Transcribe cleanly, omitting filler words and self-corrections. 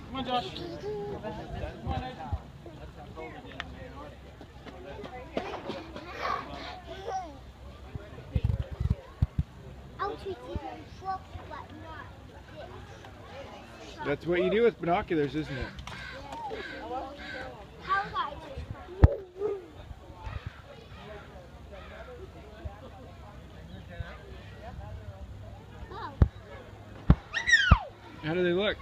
Come on, Josh. Come on, Ed. That's what you do with binoculars, isn't it? How do they look?